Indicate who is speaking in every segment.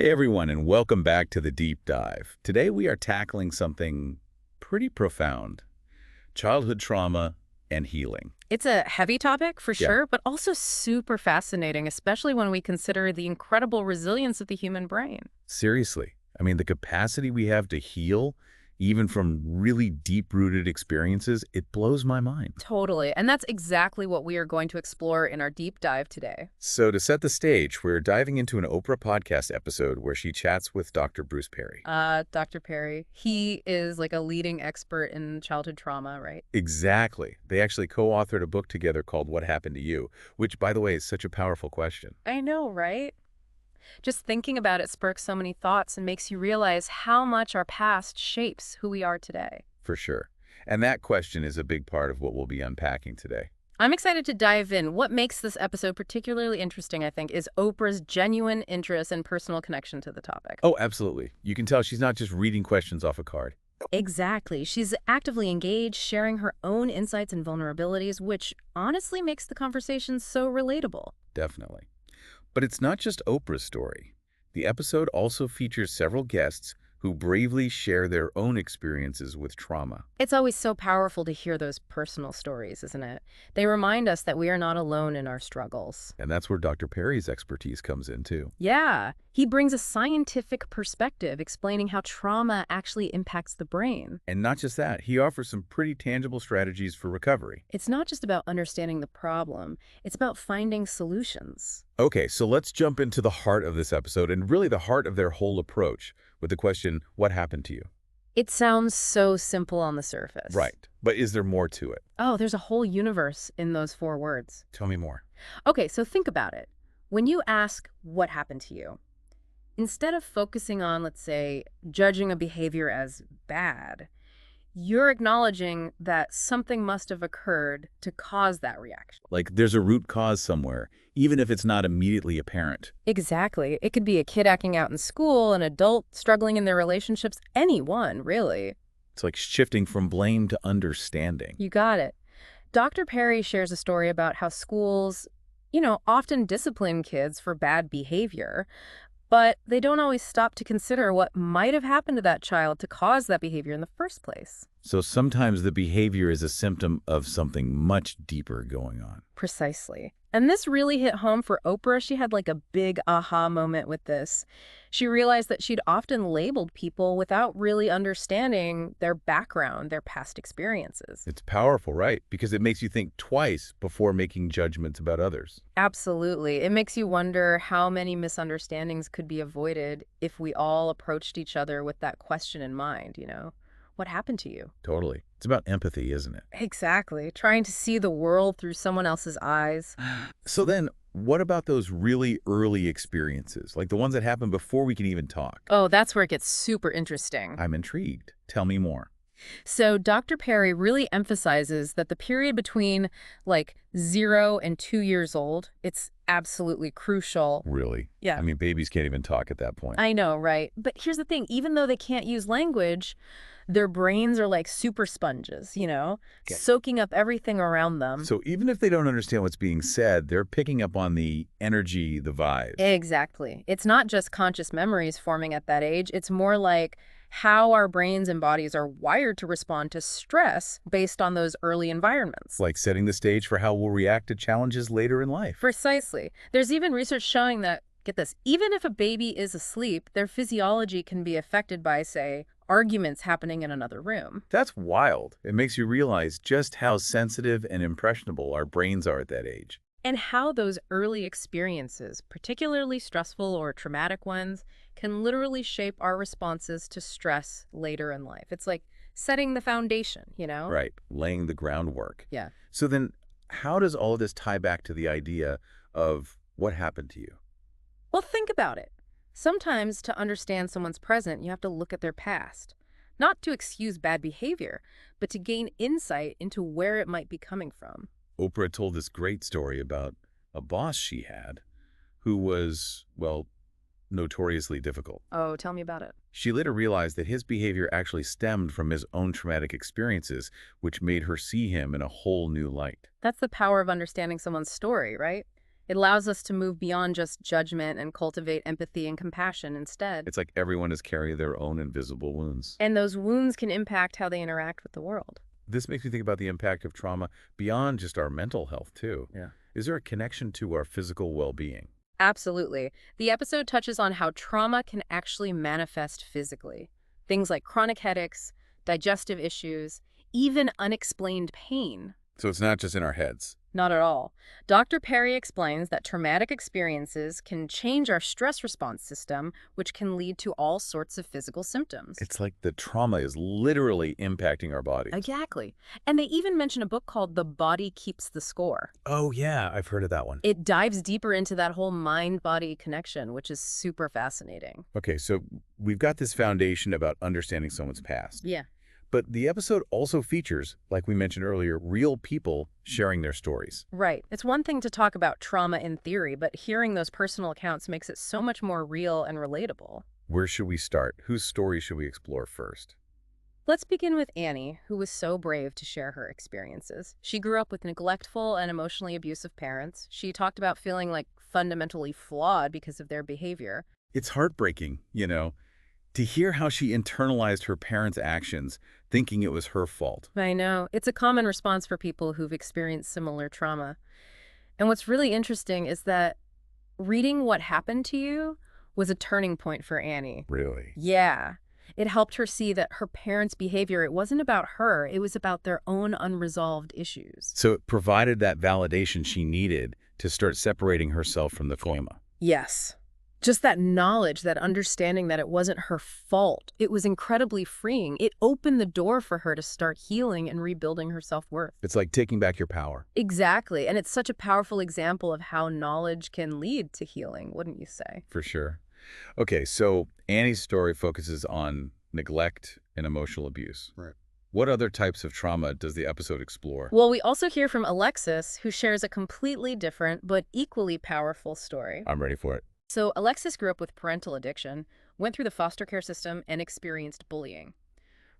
Speaker 1: Hey everyone, and welcome back to the Deep Dive. Today we are tackling something pretty profound: childhood trauma and healing.
Speaker 2: It's a heavy topic for
Speaker 1: Yeah,
Speaker 2: sure, but also super fascinating, especially when we consider the incredible resilience of the human brain.
Speaker 1: seriously. I mean, the capacity we have to heal, even from really deep-rooted experiences, it blows my mind.
Speaker 2: Totally. And that's exactly what we are going to explore in our deep dive today.
Speaker 1: So to set the stage, we're diving into an Oprah podcast episode where she chats with Dr. Bruce Perry.
Speaker 2: Dr. Perry, he is like a leading expert in childhood trauma, right?
Speaker 1: Exactly. They actually co-authored a book together called What Happened to You, which, by the way, is such a powerful question.
Speaker 2: I know, right? Just thinking about it sparks so many thoughts and makes you realize how much our past shapes who we are today.
Speaker 1: For sure. And that question is a big part of what we'll be unpacking today.
Speaker 2: I'm excited to dive in. What makes this episode particularly interesting, I think, is Oprah's genuine interest and personal connection to the topic.
Speaker 1: Oh, absolutely. You can tell she's not just reading questions off a card.
Speaker 2: Exactly. She's actively engaged, sharing her own insights and vulnerabilities, which honestly makes the conversation so relatable.
Speaker 1: Definitely. But it's not just Oprah's story. The episode also features several guests who bravely share their own experiences with trauma.
Speaker 2: It's always so powerful to hear those personal stories, isn't it? They remind us that we are not alone in our struggles.
Speaker 1: And that's where Dr. Perry's expertise comes in, too.
Speaker 2: Yeah, he brings a scientific perspective explaining how trauma actually impacts the brain.
Speaker 1: And not just that, he offers some pretty tangible strategies for recovery.
Speaker 2: It's not just about understanding the problem, it's about finding solutions.
Speaker 1: Okay, so let's jump into the heart of this episode and really the heart of their whole approach with the question, what happened to you?
Speaker 2: It sounds so simple on the surface.
Speaker 1: Right. But is there more to it?
Speaker 2: Oh, there's a whole universe in those 4 words.
Speaker 1: Tell me more.
Speaker 2: Okay, so think about it. When you ask, what happened to you? Instead of focusing on, let's say, judging a behavior as bad, you're acknowledging that something must have occurred to cause that reaction.
Speaker 1: Like there's a root cause somewhere, even if it's not immediately apparent.
Speaker 2: Exactly. It could be a kid acting out in school, an adult struggling in their relationships, anyone, really.
Speaker 1: It's like shifting from blame to understanding.
Speaker 2: You got it. Dr. Perry shares a story about how schools, often discipline kids for bad behavior, but they don't always stop to consider what might have happened to that child to cause that behavior in the first place.
Speaker 1: So sometimes the behavior is a symptom of something much deeper going on.
Speaker 2: Precisely. And this really hit home for Oprah. She had like a big aha moment with this. She realized that she'd often labeled people without really understanding their background, their past experiences.
Speaker 1: It's powerful, right? Because it makes you think twice before making judgments about others.
Speaker 2: Absolutely. It makes you wonder how many misunderstandings could be avoided if we all approached each other with that question in mind. What happened to you?
Speaker 1: Totally. It's about empathy, isn't it?
Speaker 2: Exactly. Trying to see the world through someone else's eyes.
Speaker 1: So then, what about those really early experiences, like the ones that happen before we can even talk?
Speaker 2: Oh, that's where it gets super interesting.
Speaker 1: I'm intrigued. Tell me more.
Speaker 2: So Dr. Perry really emphasizes that the period between like 0 and 2 years old, it's absolutely crucial.
Speaker 1: Really?
Speaker 2: Yeah.
Speaker 1: I mean, babies can't even talk at that point.
Speaker 2: I know, right? But here's the thing, even though they can't use language, their brains are like super sponges,
Speaker 1: Okay.
Speaker 2: soaking up everything around them.
Speaker 1: So even if they don't understand what's being said, they're picking up on the energy, the vibe.
Speaker 2: Exactly. It's not just conscious memories forming at that age. It's more like how our brains and bodies are wired to respond to stress based on those early environments.
Speaker 1: Like setting the stage for how we'll react to challenges later in life.
Speaker 2: Precisely. There's even research showing that, get this, even if a baby is asleep, their physiology can be affected by, say, arguments happening in another room.
Speaker 1: That's wild. It makes you realize just how sensitive and impressionable our brains are at that age.
Speaker 2: And how those early experiences, particularly stressful or traumatic ones, can literally shape our responses to stress later in life. It's like setting the foundation.
Speaker 1: Right. Laying the groundwork.
Speaker 2: Yeah.
Speaker 1: So then how does all of this tie back to the idea of what happened to you?
Speaker 2: Well, think about it. Sometimes to understand someone's present, you have to look at their past. Not to excuse bad behavior, but to gain insight into where it might be coming from.
Speaker 1: Oprah told this great story about a boss she had who was, well, notoriously difficult.
Speaker 2: Oh, tell me about it.
Speaker 1: She later realized that his behavior actually stemmed from his own traumatic experiences, which made her see him in a whole new light.
Speaker 2: That's the power of understanding someone's story, right? It allows us to move beyond just judgment and cultivate empathy and compassion instead.
Speaker 1: It's like everyone is carrying their own invisible wounds.
Speaker 2: And those wounds can impact how they interact with the world.
Speaker 1: This makes me think about the impact of trauma beyond just our mental health, too. Yeah. Is there a connection to our physical well-being?
Speaker 2: Absolutely. The episode touches on how trauma can actually manifest physically. Things like chronic headaches, digestive issues, even unexplained pain.
Speaker 1: So it's not just in our heads.
Speaker 2: Not at all. Dr. Perry explains that traumatic experiences can change our stress response system, which can lead to all sorts of physical symptoms.
Speaker 1: It's like the trauma is literally impacting our bodies.
Speaker 2: Exactly. And they even mention a book called The Body Keeps the Score.
Speaker 1: Oh, yeah, I've heard of that one.
Speaker 2: It dives deeper into that whole mind-body connection, which is super fascinating.
Speaker 1: Okay, so we've got this foundation about understanding someone's past.
Speaker 2: Yeah.
Speaker 1: But the episode also features, like we mentioned earlier, real people sharing their stories.
Speaker 2: Right. It's one thing to talk about trauma in theory, but hearing those personal accounts makes it so much more real and relatable.
Speaker 1: Where should we start? Whose story should we explore first?
Speaker 2: Let's begin with Annie, who was so brave to share her experiences. She grew up with neglectful and emotionally abusive parents. She talked about feeling like fundamentally flawed because of their behavior.
Speaker 1: It's heartbreaking, to hear how she internalized her parents' actions, thinking it was her fault.
Speaker 2: I know. It's a common response for people who've experienced similar trauma. And what's really interesting is that reading what happened to you was a turning point for Annie.
Speaker 1: Really?
Speaker 2: Yeah. It helped her see that her parents' behavior, it wasn't about her, it was about their own unresolved issues.
Speaker 1: So it provided that validation she needed to start separating herself from the trauma.
Speaker 2: Yes. Just that knowledge, that understanding that it wasn't her fault, it was incredibly freeing. It opened the door for her to start healing and rebuilding her self-worth.
Speaker 1: It's like taking back your power.
Speaker 2: Exactly. And it's such a powerful example of how knowledge can lead to healing, wouldn't you say?
Speaker 1: For sure. Okay, so Annie's story focuses on neglect and emotional abuse. Right. What other types of trauma does the episode explore?
Speaker 2: Well, we also hear from Alexis, who shares a completely different but equally powerful story.
Speaker 1: I'm ready for it.
Speaker 2: So Alexis grew up with parental addiction, went through the foster care system, and experienced bullying.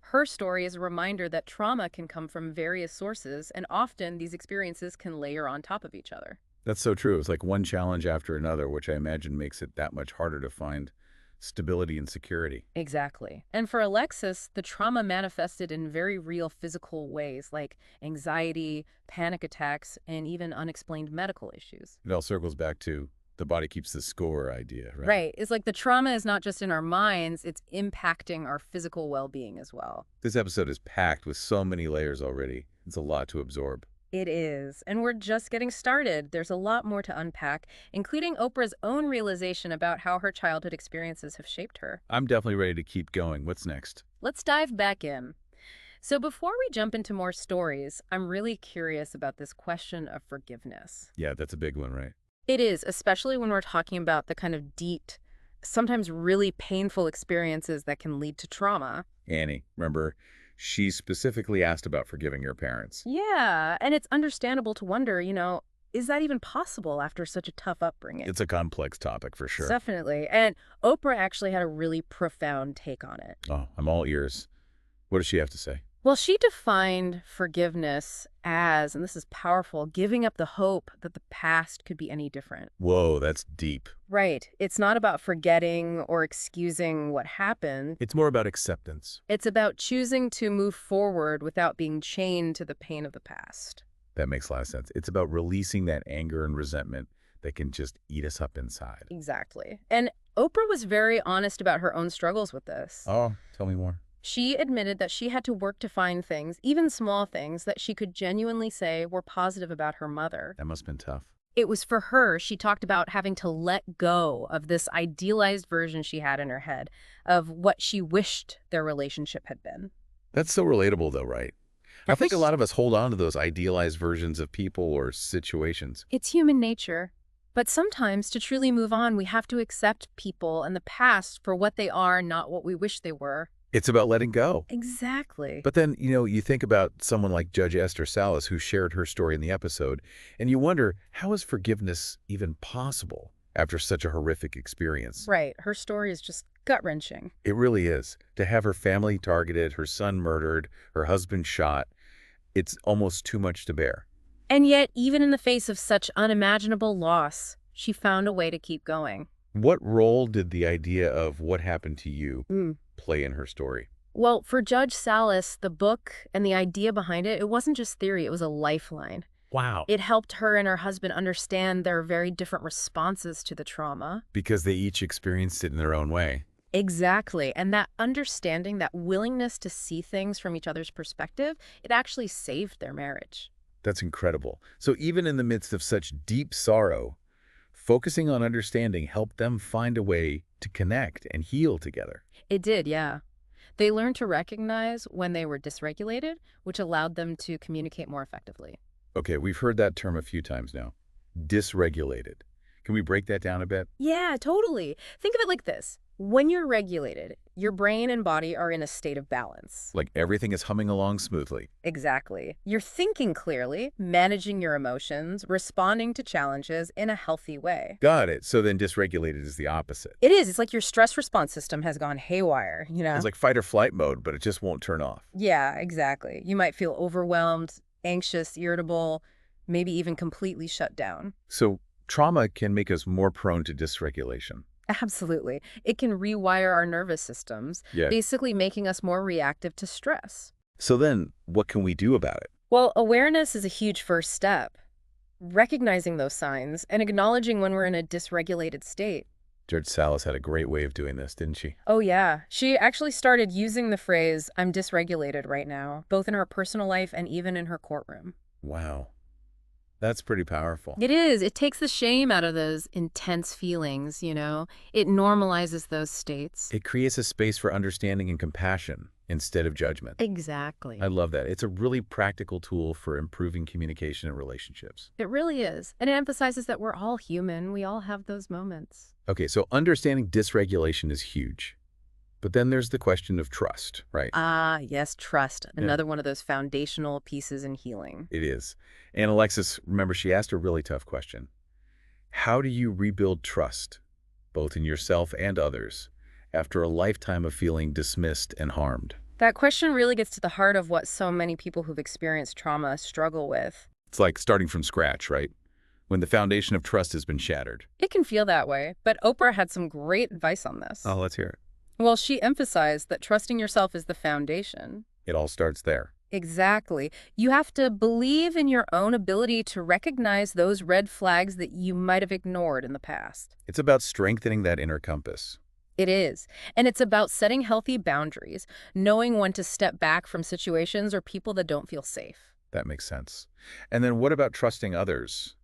Speaker 2: Her story is a reminder that trauma can come from various sources, and often these experiences can layer on top of each other.
Speaker 1: That's so true. It's like one challenge after another, which I imagine makes it that much harder to find stability and security.
Speaker 2: Exactly. And for Alexis, the trauma manifested in very real physical ways, like anxiety, panic attacks, and even unexplained medical issues.
Speaker 1: It all circles back to the body keeps the score idea, right?
Speaker 2: Right. It's like the trauma is not just in our minds, it's impacting our physical well-being as well.
Speaker 1: This episode is packed with so many layers already. It's a lot to absorb.
Speaker 2: It is. And we're just getting started. There's a lot more to unpack, including Oprah's own realization about how her childhood experiences have shaped her.
Speaker 1: I'm definitely ready to keep going. What's next?
Speaker 2: Let's dive back in. So before we jump into more stories, I'm really curious about this question of forgiveness.
Speaker 1: Yeah, that's a big one, right?
Speaker 2: It is, especially when we're talking about the kind of deep, sometimes really painful experiences that can lead to trauma.
Speaker 1: Annie, remember, she specifically asked about forgiving her parents.
Speaker 2: Yeah, and it's understandable to wonder, is that even possible after such a tough upbringing?
Speaker 1: It's a complex topic for sure.
Speaker 2: Definitely. And Oprah actually had a really profound take on it.
Speaker 1: Oh, I'm all ears. What does she have to say?
Speaker 2: Well, she defined forgiveness as, and this is powerful, giving up the hope that the past could be any different.
Speaker 1: Whoa, that's deep.
Speaker 2: Right. It's not about forgetting or excusing what happened.
Speaker 1: It's more about acceptance.
Speaker 2: It's about choosing to move forward without being chained to the pain of the past.
Speaker 1: That makes a lot of sense. It's about releasing that anger and resentment that can just eat us up inside.
Speaker 2: Exactly. And Oprah was very honest about her own struggles with this.
Speaker 1: Oh, tell me more.
Speaker 2: She admitted that she had to work to find things, even small things, that she could genuinely say were positive about her mother.
Speaker 1: That must have been tough.
Speaker 2: It was for her, she talked about having to let go of this idealized version she had in her head of what she wished their relationship had been.
Speaker 1: That's so relatable though, right? I think a lot of us hold on to those idealized versions of people or situations.
Speaker 2: It's human nature. But sometimes to truly move on, we have to accept people and the past for what they are, not what we wish they were.
Speaker 1: It's about letting go.
Speaker 2: Exactly.
Speaker 1: But then, you think about someone like Judge Esther Salas, who shared her story in the episode, and you wonder, how is forgiveness even possible after such a horrific experience?
Speaker 2: Right. Her story is just gut-wrenching.
Speaker 1: It really is. To have her family targeted, her son murdered, her husband shot, it's almost too much to bear.
Speaker 2: And yet, even in the face of such unimaginable loss, she found a way to keep going.
Speaker 1: What role did the idea of what happened to you play in her story?
Speaker 2: Well, for Judge Salas, the book and the idea behind it, it wasn't just theory, it was a lifeline.
Speaker 1: Wow.
Speaker 2: It helped her and her husband understand their very different responses to the trauma.
Speaker 1: Because they each experienced it in their own way.
Speaker 2: Exactly. And that understanding, that willingness to see things from each other's perspective, it actually saved their marriage.
Speaker 1: That's incredible. So even in the midst of such deep sorrow, focusing on understanding helped them find a way to connect and heal together.
Speaker 2: It did, yeah. They learned to recognize when they were dysregulated, which allowed them to communicate more effectively.
Speaker 1: Okay, we've heard that term a few times now. Dysregulated. Can we break that down a bit?
Speaker 2: Yeah, totally. Think of it like this. When you're regulated, your brain and body are in a state of balance.
Speaker 1: Like everything is humming along smoothly.
Speaker 2: Exactly. You're thinking clearly, managing your emotions, responding to challenges in a healthy way.
Speaker 1: Got it. So then dysregulated is the opposite.
Speaker 2: It is. It's like your stress response system has gone haywire, you know?
Speaker 1: It's like fight or flight mode, but it just won't turn off.
Speaker 2: Yeah, exactly. You might feel overwhelmed, anxious, irritable, maybe even completely shut down.
Speaker 1: So trauma can make us more prone to dysregulation.
Speaker 2: Absolutely. It can rewire our nervous systems,
Speaker 1: Yeah.
Speaker 2: basically making us more reactive to stress.
Speaker 1: So then what can we do about it?
Speaker 2: Well, awareness is a huge first step. Recognizing those signs and acknowledging when we're in a dysregulated state.
Speaker 1: Judge Salas had a great way of doing this, didn't she?
Speaker 2: Oh, yeah. She actually started using the phrase, "I'm dysregulated right now," both in her personal life and even in her courtroom.
Speaker 1: Wow. That's pretty powerful.
Speaker 2: It is. It takes the shame out of those intense feelings, you know? It normalizes those states.
Speaker 1: It creates a space for understanding and compassion instead of judgment.
Speaker 2: Exactly.
Speaker 1: I love that. It's a really practical tool for improving communication and relationships.
Speaker 2: It really is. And it emphasizes that we're all human. We all have those moments.
Speaker 1: Okay, so understanding dysregulation is huge. But then there's the question of trust, right?
Speaker 2: Ah, yes, trust. Another one of those foundational pieces in healing.
Speaker 1: It is. And Alexis, remember, she asked a really tough question. How do you rebuild trust, both in yourself and others, after a lifetime of feeling dismissed and harmed?
Speaker 2: That question really gets to the heart of what so many people who've experienced trauma struggle with.
Speaker 1: It's like starting from scratch, right? When the foundation of trust has been shattered.
Speaker 2: It can feel that way, but Oprah had some great advice on this.
Speaker 1: Oh, let's hear it.
Speaker 2: Well, she emphasized that trusting yourself is the foundation.
Speaker 1: It all starts there.
Speaker 2: Exactly. You have to believe in your own ability to recognize those red flags that you might have ignored in the past.
Speaker 1: It's about strengthening that inner compass.
Speaker 2: It is. And it's about setting healthy boundaries, knowing when to step back from situations or people that don't feel safe.
Speaker 1: That makes sense. And then what about trusting others?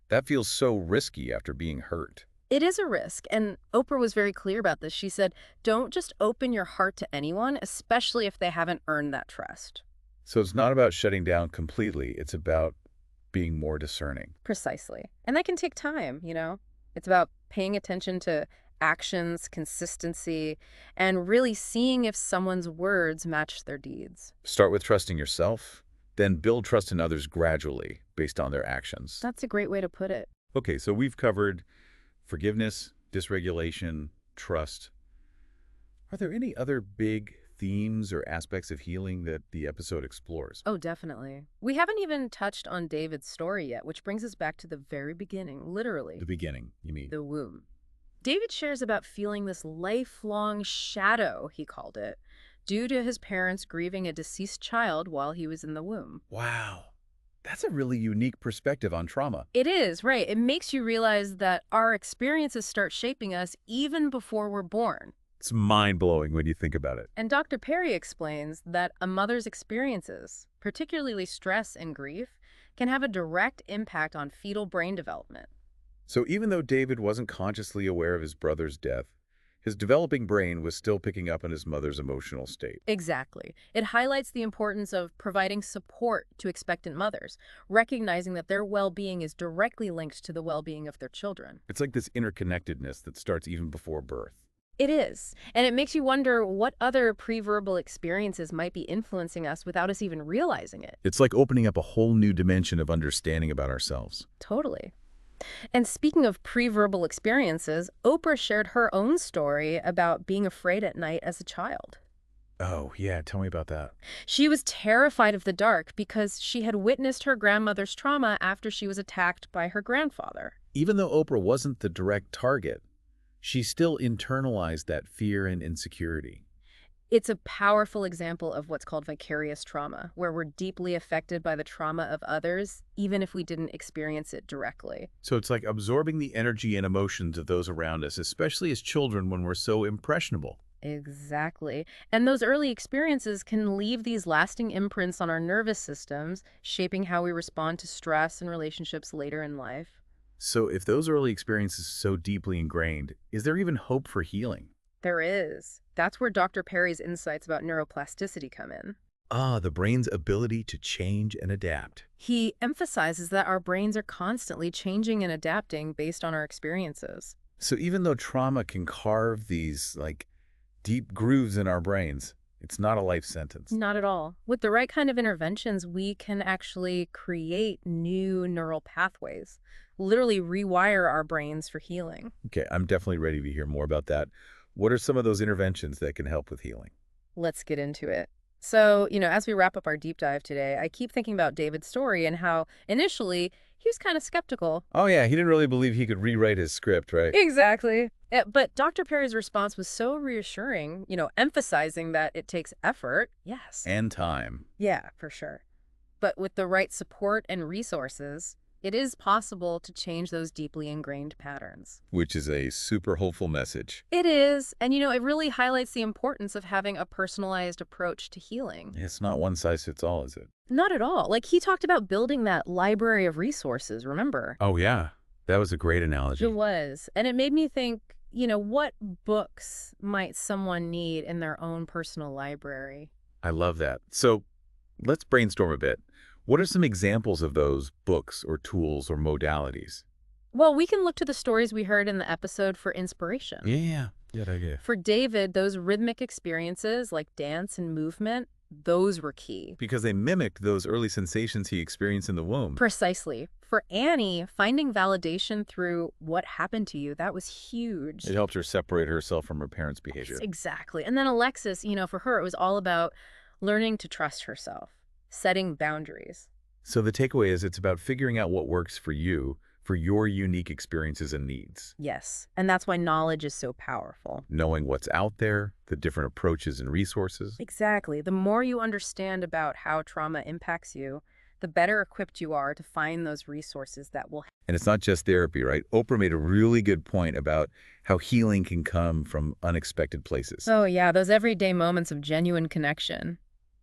Speaker 1: That feels so risky after being hurt.
Speaker 2: It is a risk, and Oprah was very clear about this. She said, don't just open your heart to anyone, especially if they haven't earned that trust.
Speaker 1: So it's not about shutting down completely. It's about being more discerning.
Speaker 2: Precisely. And that can take time, you know? It's about paying attention to actions, consistency, and really seeing if someone's words match their deeds.
Speaker 1: Start with trusting yourself, then build trust in others gradually based on their actions.
Speaker 2: That's a great way to put it.
Speaker 1: Okay, so we've covered forgiveness, dysregulation, trust. Are there any other big themes or aspects of healing that the episode explores?
Speaker 2: Oh, definitely. We haven't even touched on David's story yet, which brings us back to the very beginning, literally.
Speaker 1: The beginning, you mean?
Speaker 2: The womb. David shares about feeling this lifelong shadow, he called it, due to his parents grieving a deceased child while he was in the womb.
Speaker 1: Wow. That's a really unique perspective on trauma.
Speaker 2: It is, right. It makes you realize that our experiences start shaping us even before we're born.
Speaker 1: It's mind-blowing when you think about it.
Speaker 2: And Dr. Perry explains that a mother's experiences, particularly stress and grief, can have a direct impact on fetal brain development.
Speaker 1: So even though David wasn't consciously aware of his brother's death, his developing brain was still picking up on his mother's emotional state.
Speaker 2: Exactly. It highlights the importance of providing support to expectant mothers, recognizing that their well-being is directly linked to the well-being of their children.
Speaker 1: It's like this interconnectedness that starts even before birth.
Speaker 2: It is. And it makes you wonder what other pre-verbal experiences might be influencing us without us even realizing it.
Speaker 1: It's like opening up a whole new dimension of understanding about ourselves.
Speaker 2: Totally. And speaking of pre-verbal experiences, Oprah shared her own story about being afraid at night as a child.
Speaker 1: Oh, yeah, tell me about that.
Speaker 2: She was terrified of the dark because she had witnessed her grandmother's trauma after she was attacked by her grandfather.
Speaker 1: Even though Oprah wasn't the direct target, she still internalized that fear and insecurity.
Speaker 2: It's a powerful example of what's called vicarious trauma, where we're deeply affected by the trauma of others, even if we didn't experience it directly.
Speaker 1: So it's like absorbing the energy and emotions of those around us, especially as children when we're so impressionable.
Speaker 2: Exactly. And those early experiences can leave these lasting imprints on our nervous systems, shaping how we respond to stress and relationships later in life.
Speaker 1: So if those early experiences are so deeply ingrained, is there even hope for healing?
Speaker 2: There is. That's where Dr. Perry's insights about neuroplasticity come in.
Speaker 1: Ah, the brain's ability to change and adapt.
Speaker 2: He emphasizes that our brains are constantly changing and adapting based on our experiences.
Speaker 1: So even though trauma can carve these, deep grooves in our brains, it's not a life sentence.
Speaker 2: Not at all. With the right kind of interventions, we can actually create new neural pathways, literally rewire our brains for healing.
Speaker 1: Okay, I'm definitely ready to hear more about that. What are some of those interventions that can help with healing?
Speaker 2: Let's get into it. So, as we wrap up our deep dive today, I keep thinking about David's story and how initially he was kind of skeptical.
Speaker 1: Oh yeah, he didn't really believe he could rewrite his script, right?
Speaker 2: Exactly. But Dr. Perry's response was so reassuring, emphasizing that it takes effort. Yes.
Speaker 1: And time.
Speaker 2: Yeah, for sure. But with the right support and resources, it is possible to change those deeply ingrained patterns.
Speaker 1: Which is a super hopeful message.
Speaker 2: It is. And, it really highlights the importance of having a personalized approach to healing.
Speaker 1: It's not one size fits all, is it?
Speaker 2: Not at all. Like, he talked about building that library of resources, remember?
Speaker 1: Oh yeah, that was a great analogy.
Speaker 2: It was. And it made me think, what books might someone need in their own personal library?
Speaker 1: I love that. So let's brainstorm a bit. What are some examples of those books or tools or modalities?
Speaker 2: Well, we can look to the stories we heard in the episode for inspiration.
Speaker 1: Yeah, good idea.
Speaker 2: For David, those rhythmic experiences like dance and movement, those were key.
Speaker 1: Because they mimicked those early sensations he experienced in the womb.
Speaker 2: Precisely. For Annie, finding validation through what happened to you, that was huge.
Speaker 1: It helped her separate herself from her parents' behavior.
Speaker 2: Exactly. And then Alexis, for her, it was all about learning to trust herself, setting boundaries.
Speaker 1: So the takeaway is it's about figuring out what works for you, for your unique experiences and needs.
Speaker 2: Yes. And that's why knowledge is so powerful.
Speaker 1: Knowing what's out there, the different approaches and resources.
Speaker 2: Exactly. The more you understand about how trauma impacts you, the better equipped you are to find those resources that will.
Speaker 1: And it's not just therapy, right? Oprah made a really good point about how healing can come from unexpected places.
Speaker 2: Oh, yeah, those everyday moments of genuine connection.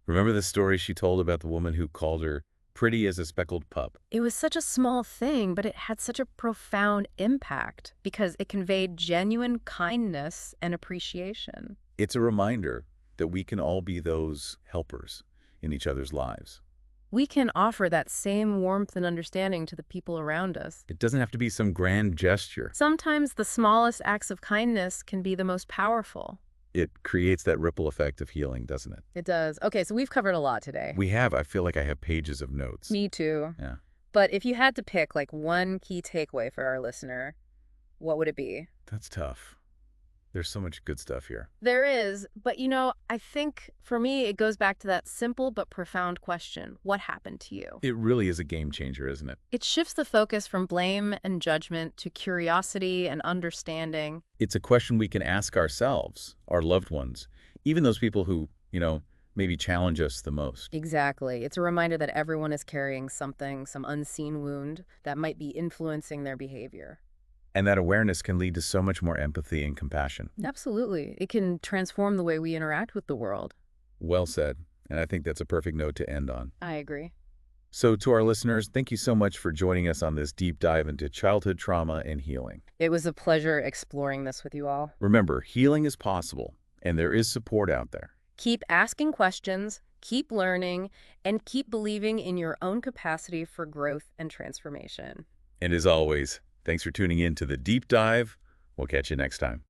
Speaker 1: Remember the story she told about the woman who called her pretty as a speckled pup?
Speaker 2: It was such a small thing, but it had such a profound impact because it conveyed genuine kindness and appreciation.
Speaker 1: It's a reminder that we can all be those helpers in each other's lives.
Speaker 2: We can offer that same warmth and understanding to the people around us.
Speaker 1: It doesn't have to be some grand gesture.
Speaker 2: Sometimes the smallest acts of kindness can be the most powerful.
Speaker 1: It creates that ripple effect of healing, doesn't it?
Speaker 2: It does. Okay, so we've covered a lot today.
Speaker 1: I feel like I have pages of notes.
Speaker 2: Me too.
Speaker 1: Yeah.
Speaker 2: But if you had to pick one key takeaway for our listener, what would it be?
Speaker 1: That's tough. There's so much good stuff here.
Speaker 2: There is, but I think for me it goes back to that simple but profound question. What happened to you?
Speaker 1: It really is a game changer, isn't it?
Speaker 2: It shifts the focus from blame and judgment to curiosity and understanding.
Speaker 1: It's a question we can ask ourselves, our loved ones, even those people who, maybe challenge us the most.
Speaker 2: Exactly. It's a reminder that everyone is carrying something, some unseen wound that might be influencing their behavior.
Speaker 1: And that awareness can lead to so much more empathy and compassion.
Speaker 2: Absolutely. It can transform the way we interact with the world.
Speaker 1: Well said. And I think that's a perfect note to end on.
Speaker 2: I agree.
Speaker 1: So to our listeners, thank you so much for joining us on this deep dive into childhood trauma and healing.
Speaker 2: It was a pleasure exploring this with you all.
Speaker 1: Remember, healing is possible, and there is support out there.
Speaker 2: Keep asking questions, keep learning, and keep believing in your own capacity for growth and transformation.
Speaker 1: And as always, thanks for tuning in to The Deep Dive. We'll catch you next time.